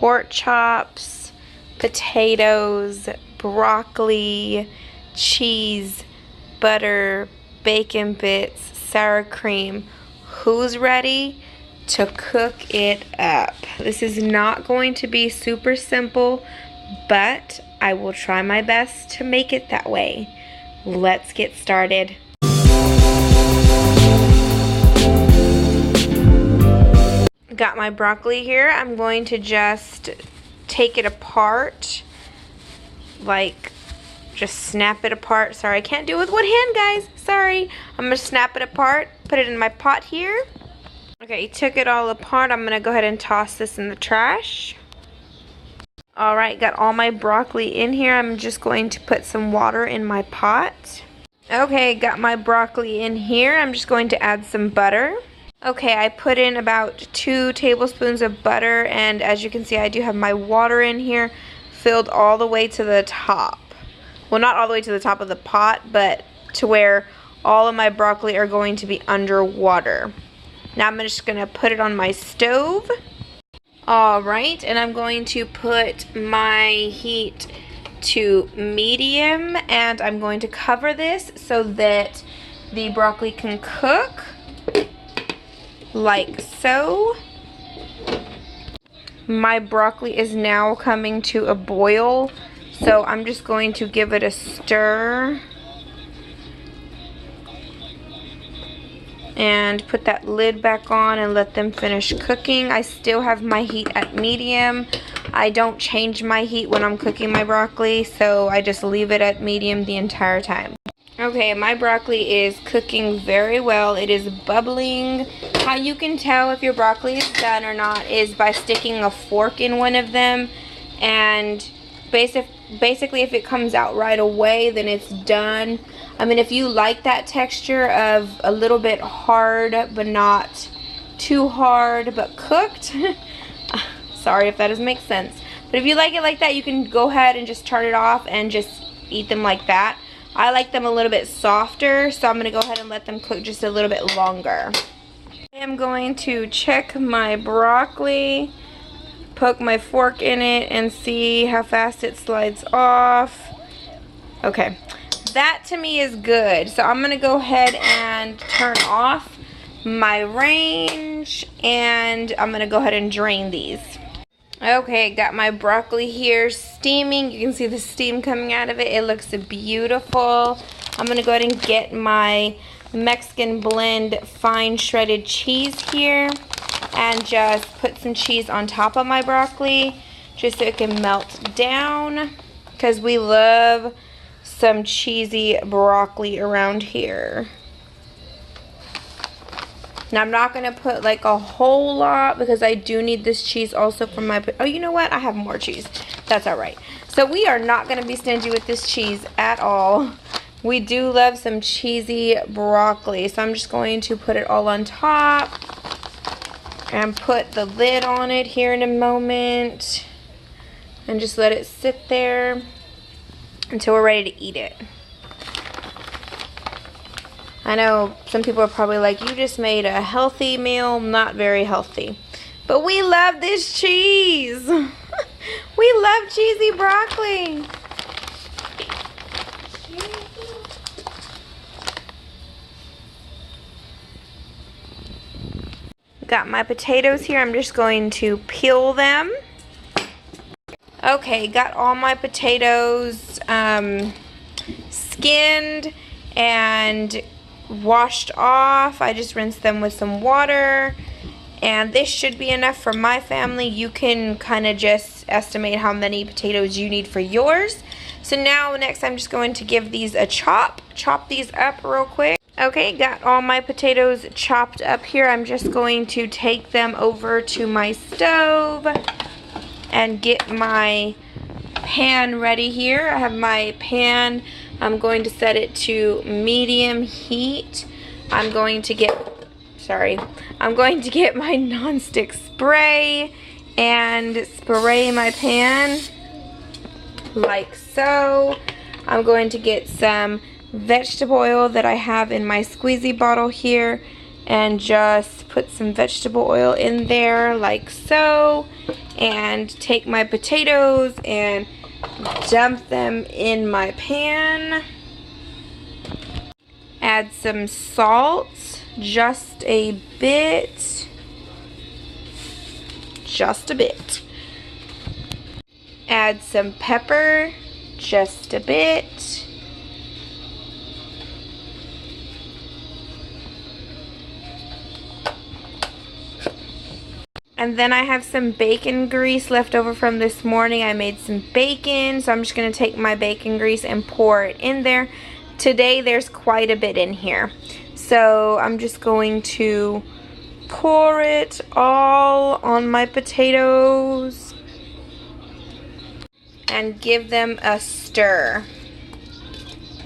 pork chops, potatoes, broccoli, cheese, butter, bacon bits, sour cream. Who's ready to cook it up? This is not going to be super simple, but I will try my best to make it that way. Let's get started. Got my broccoli here. I'm going to just take it apart, like just snap it apart. Sorry, I can't do it with one hand, guys. Sorry. I'm gonna snap it apart, put it in my pot here. Okay, took it all apart. I'm gonna go ahead and toss this in the trash. Alright, got all my broccoli in here. I'm just going to put some water in my pot. Okay, got my broccoli in here. I'm just going to add some butter. Okay, I put in about 2 tablespoons of butter, and as you can see, I do have my water in here filled all the way to the top. Well, not all the way to the top of the pot, but to where all of my broccoli are going to be underwater. Now I'm just going to put it on my stove. Alright, and I'm going to put my heat to medium, and I'm going to cover this so that the broccoli can cook. Like so. My broccoli is now coming to a boil, so I'm just going to give it a stir and put that lid back on and let them finish cooking. I still have my heat at medium. I don't change my heat when I'm cooking my broccoli, so I just leave it at medium the entire time. Okay, my broccoli is cooking very well. It is bubbling. How you can tell if your broccoli is done or not is by sticking a fork in one of them, and basically if it comes out right away, then it's done. I mean, if you like that texture of a little bit hard but not too hard but cooked, sorry if that doesn't make sense, but if you like it like that, you can go ahead and just turn it off and just eat them like that. I like them a little bit softer, so I'm going to go ahead and let them cook just a little bit longer. I am going to check my broccoli, poke my fork in it, and see how fast it slides off. Okay, that to me is good. So I'm going to go ahead and turn off my range, and I'm going to go ahead and drain these. Okay, got my broccoli here steaming. You can see the steam coming out of it. It looks beautiful. I'm going to go ahead and get my Mexican blend fine shredded cheese here and just put some cheese on top of my broccoli just so it can melt down, because we love some cheesy broccoli around here. Now, I'm not going to put like a whole lot because I do need this cheese also for my... Oh, you know what? I have more cheese. That's all right. So we are not going to be stingy with this cheese at all. We do love some cheesy broccoli. So I'm just going to put it all on top and put the lid on it here in a moment and just let it sit there until we're ready to eat it. I know some people are probably like, you just made a healthy meal. Not very healthy. But we love this cheese. We love cheesy broccoli. Got my potatoes here. I'm just going to peel them. Okay, got all my potatoes skinned and washed off. I just rinsed them with some water, and this should be enough for my family. You can kind of just estimate how many potatoes you need for yours. So now next I'm just going to give these a chop these up real quick. Okay, got all my potatoes chopped up here. I'm just going to take them over to my stove and get my pan ready here. I have my pan. I'm going to set it to medium heat. I'm going to get my nonstick spray and spray my pan like so. I'm going to get some vegetable oil that I have in my squeezy bottle here and just put some vegetable oil in there like so. and take my potatoes and dump them in my pan. Add some salt, just a bit. Just a bit. Add some pepper, just a bit. And then I have some bacon grease left over from this morning. I made some bacon, so I'm just going to take my bacon grease and pour it in there. Today there's quite a bit in here, so I'm just going to pour it all on my potatoes and give them a stir.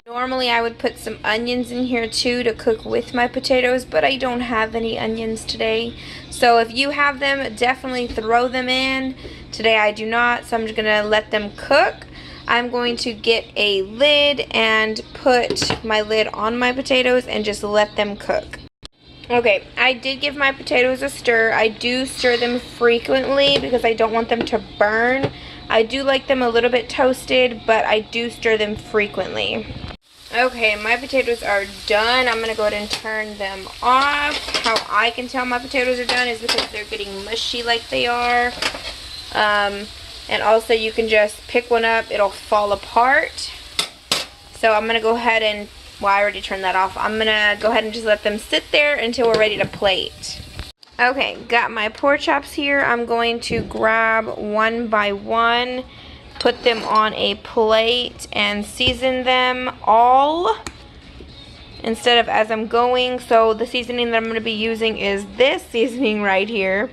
Normally I would put some onions in here too to cook with my potatoes, but I don't have any onions today. So if you have them, definitely throw them in. Today I do not, so I'm just going to let them cook. I'm going to get a lid and put my lid on my potatoes and just let them cook. Okay, I did give my potatoes a stir. I do stir them frequently because I don't want them to burn. I do like them a little bit toasted, but I do stir them frequently. Okay, my potatoes are done. I'm going to go ahead and turn them off. How I can tell my potatoes are done is because they're getting mushy like they are. And also you can just pick one up, it'll fall apart. So I'm going to go ahead and, well, I already turned that off. I'm going to go ahead and just let them sit there until we're ready to plate. Okay, got my pork chops here. I'm going to grab one by one, put them on a plate and season them all instead of as I'm going. So the seasoning that I'm going to be using is this seasoning right here.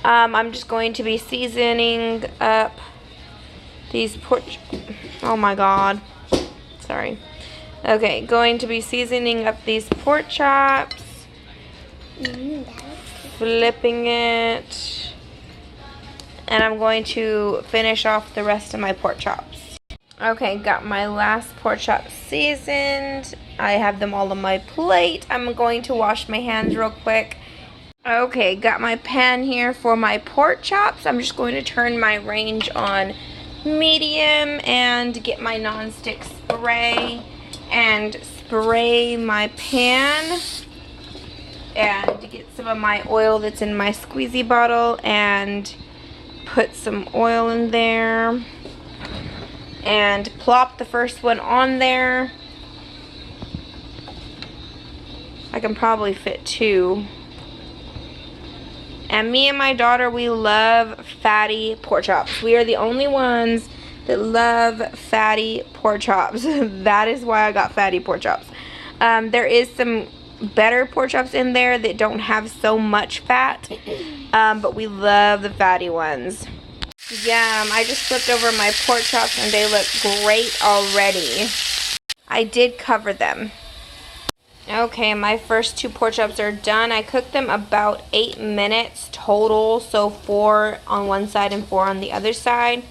I'm just going to be seasoning up these pork, oh my god, sorry. Okay, going to be seasoning up these pork chops, flipping it, and I'm going to finish off the rest of my pork chops. Okay, got my last pork chops seasoned. I have them all on my plate. I'm going to wash my hands real quick. Okay, got my pan here for my pork chops. I'm just going to turn my range on medium and get my nonstick spray and spray my pan and get some of my oil that's in my squeezy bottle and put some oil in there and plop the first one on there. I can probably fit two. And me and my daughter, we love fatty pork chops. We are the only ones that love fatty pork chops. That is why I got fatty pork chops. There is some better pork chops in there that don't have so much fat. But we love the fatty ones. Yum. I just flipped over my pork chops and they look great already. I did cover them. Okay, my first two pork chops are done. I cooked them about 8 minutes total, so 4 on one side and 4 on the other side.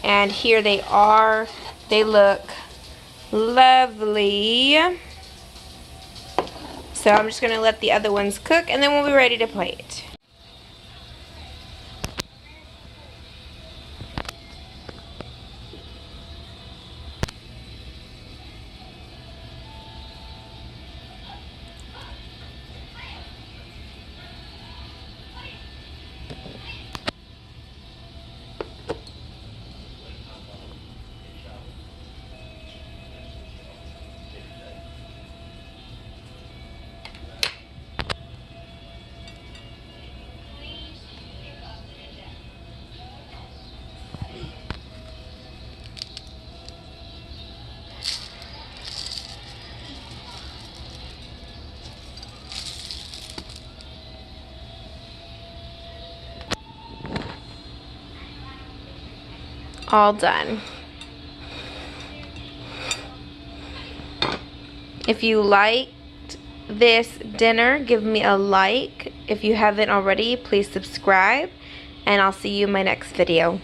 And here they are. They look lovely. So I'm just going to let the other ones cook and then we'll be ready to plate. All done. If you liked this dinner, give me a like. If you haven't already, please subscribe, and I'll see you in my next video.